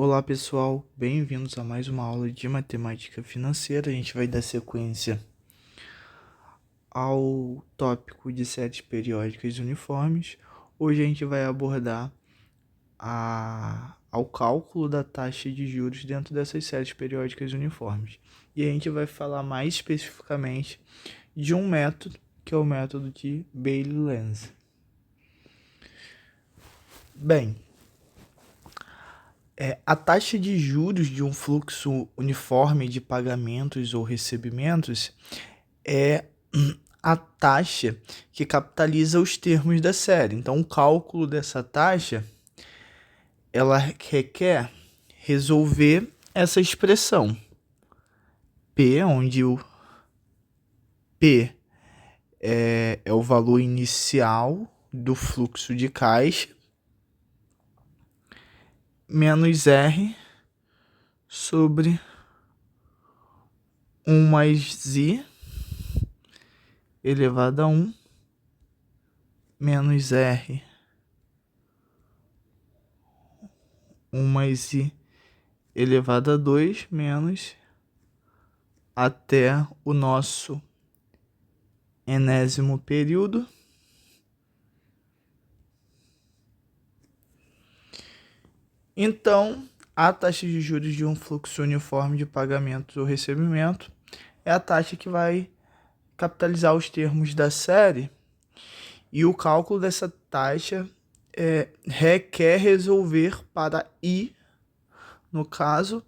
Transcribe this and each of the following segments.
Olá pessoal, bem-vindos a mais uma aula de matemática financeira. A gente vai dar sequência ao tópico de séries periódicas uniformes. Hoje a gente vai abordar ao cálculo da taxa de juros dentro dessas séries periódicas uniformes. E a gente vai falar mais especificamente de um método, que é o método de Bailey-Lenz. Bem, a taxa de juros de um fluxo uniforme de pagamentos ou recebimentos é a taxa que capitaliza os termos da série. Então, o cálculo dessa taxa, ela requer resolver essa expressão P, onde o P é o valor inicial do fluxo de caixa, menos R sobre 1 mais I elevado a 1 menos R 1 mais I elevado a 2 menos até o nosso enésimo período. Então, a taxa de juros de um fluxo uniforme de pagamentos ou recebimento é a taxa que vai capitalizar os termos da série, e o cálculo dessa taxa requer resolver para I, no caso,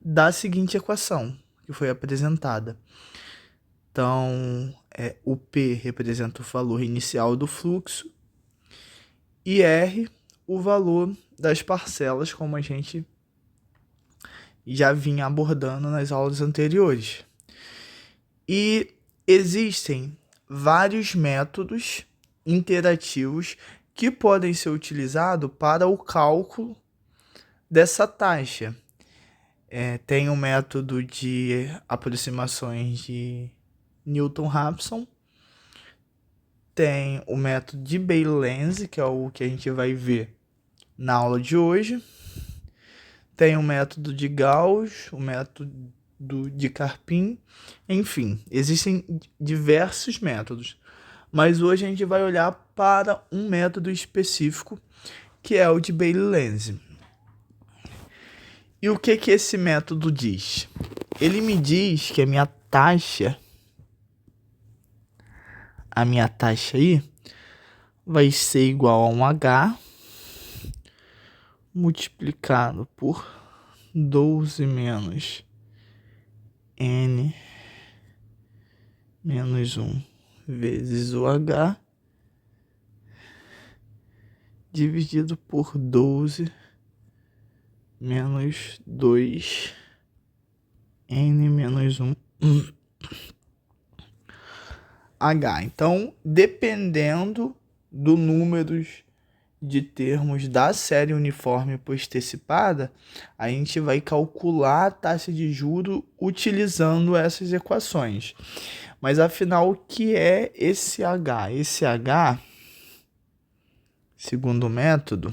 da seguinte equação que foi apresentada. Então, o P representa o valor inicial do fluxo e R o valor das parcelas, como a gente já vinha abordando nas aulas anteriores. E existem vários métodos interativos que podem ser utilizados para o cálculo dessa taxa. Tem o método de aproximações de Newton-Raphson, tem o método de Bailey-Lenz, que é o que a gente vai ver na aula de hoje, tem o método de Gauss, o método de Carpin, enfim, existem diversos métodos, mas hoje a gente vai olhar para um método específico, que é o de Bailey-Lenz. E o que esse método diz? Ele me diz que a minha taxa aí vai ser igual a um H multiplicado por 12 menos N menos 1 vezes o H dividido por 12 menos 2 N menos 1 H. Então, dependendo do número de termos da série uniforme postecipada, a gente vai calcular a taxa de juro utilizando essas equações. Mas afinal, o que é esse H? Esse H, segundo o método,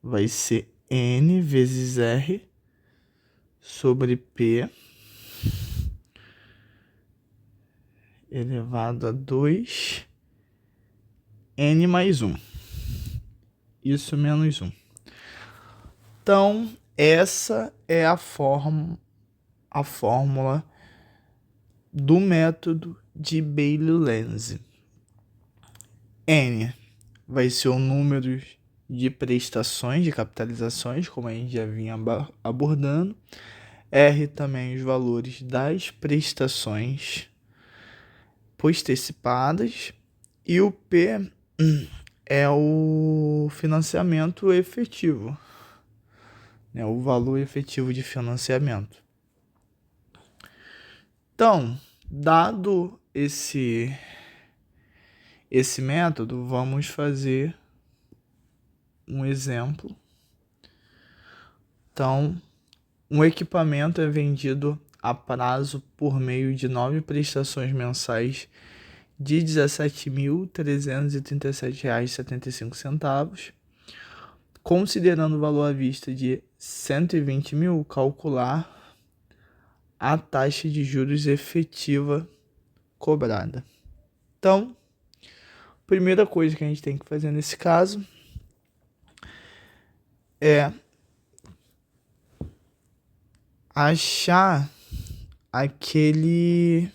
vai ser N vezes R sobre P elevado a 2 N mais 1. Isso menos 1. Então, essa é a fórmula do método de Bailey-Lenz. N vai ser o número de prestações, de capitalizações, como a gente já vinha abordando. R também os valores das prestações postecipadas. E o P é o financiamento efetivo, né? O valor efetivo de financiamento. Então, dado esse método, vamos fazer um exemplo. Então, um equipamento é vendido a prazo por meio de 9 prestações mensais de R$ 17.337,75, considerando o valor à vista de 120 mil, calcular a taxa de juros efetiva cobrada. Então, primeira coisa que a gente tem que fazer nesse caso é achar aquele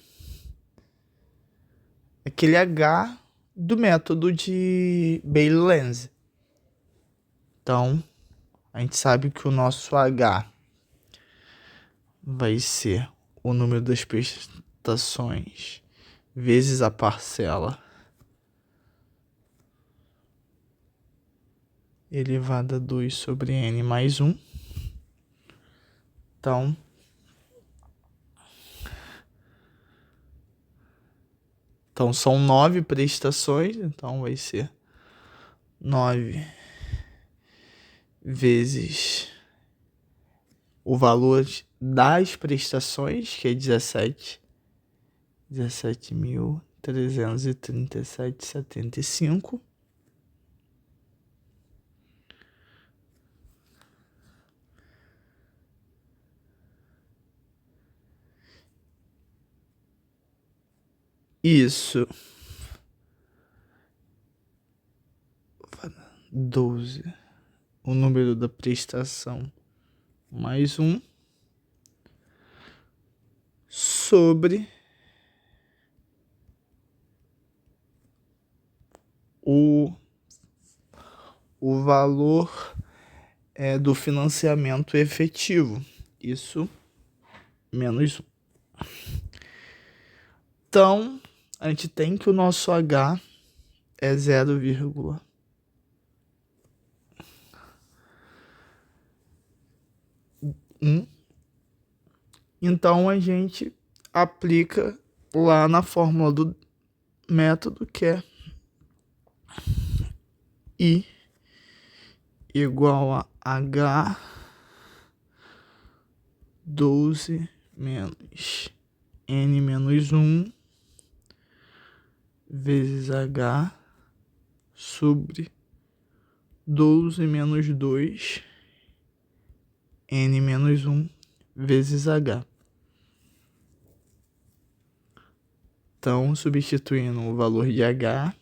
H do método de Bailey-Lenz. Então, a gente sabe que o nosso H vai ser o número das prestações vezes a parcela elevada a 2 sobre n mais 1. Então são 9 prestações, então vai ser 9 vezes o valor das prestações, que é 17.337,75. Isso. 12. O número da prestação mais 1 sobre o valor do financiamento efetivo. Isso menos 1. Então, a gente tem que o nosso H é 0,1. Então, a gente aplica lá na fórmula do método, que é I igual a H 12 menos N menos 1 vezes H sobre 12 menos 2 N menos 1 vezes H. Então, substituindo o valor de H,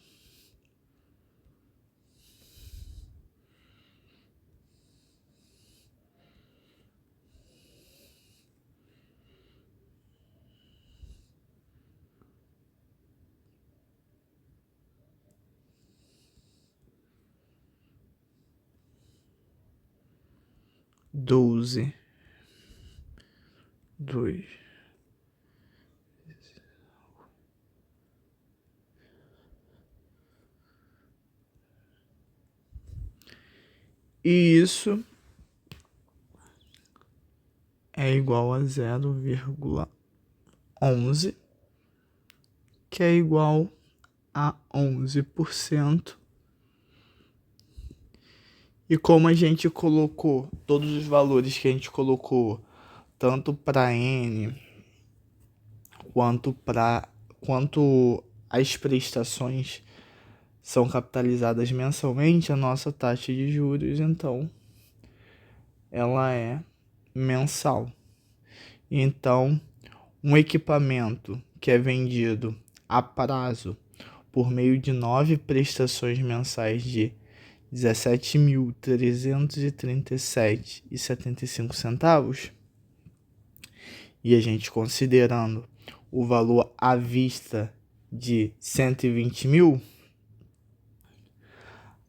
doze, 2. E isso é igual a 0,11, que é igual a 11%. E como a gente colocou todos os valores que a gente colocou, tanto para N quanto as prestações são capitalizadas mensalmente, a nossa taxa de juros, então, ela é mensal. Então, um equipamento que é vendido a prazo por meio de 9 prestações mensais de 17.337,75, e a gente considerando o valor à vista de 120 mil,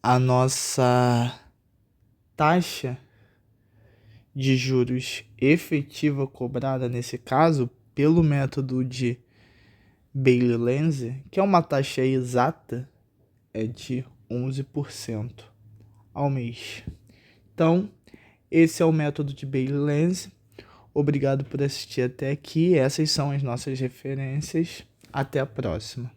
a nossa taxa de juros efetiva cobrada, nesse caso, pelo método de Bailey-Lenz, que é uma taxa exata, é de 11% ao mês. Então, esse é o método de Bailey-Lenz. Obrigado por assistir até aqui. Essas são as nossas referências. Até a próxima.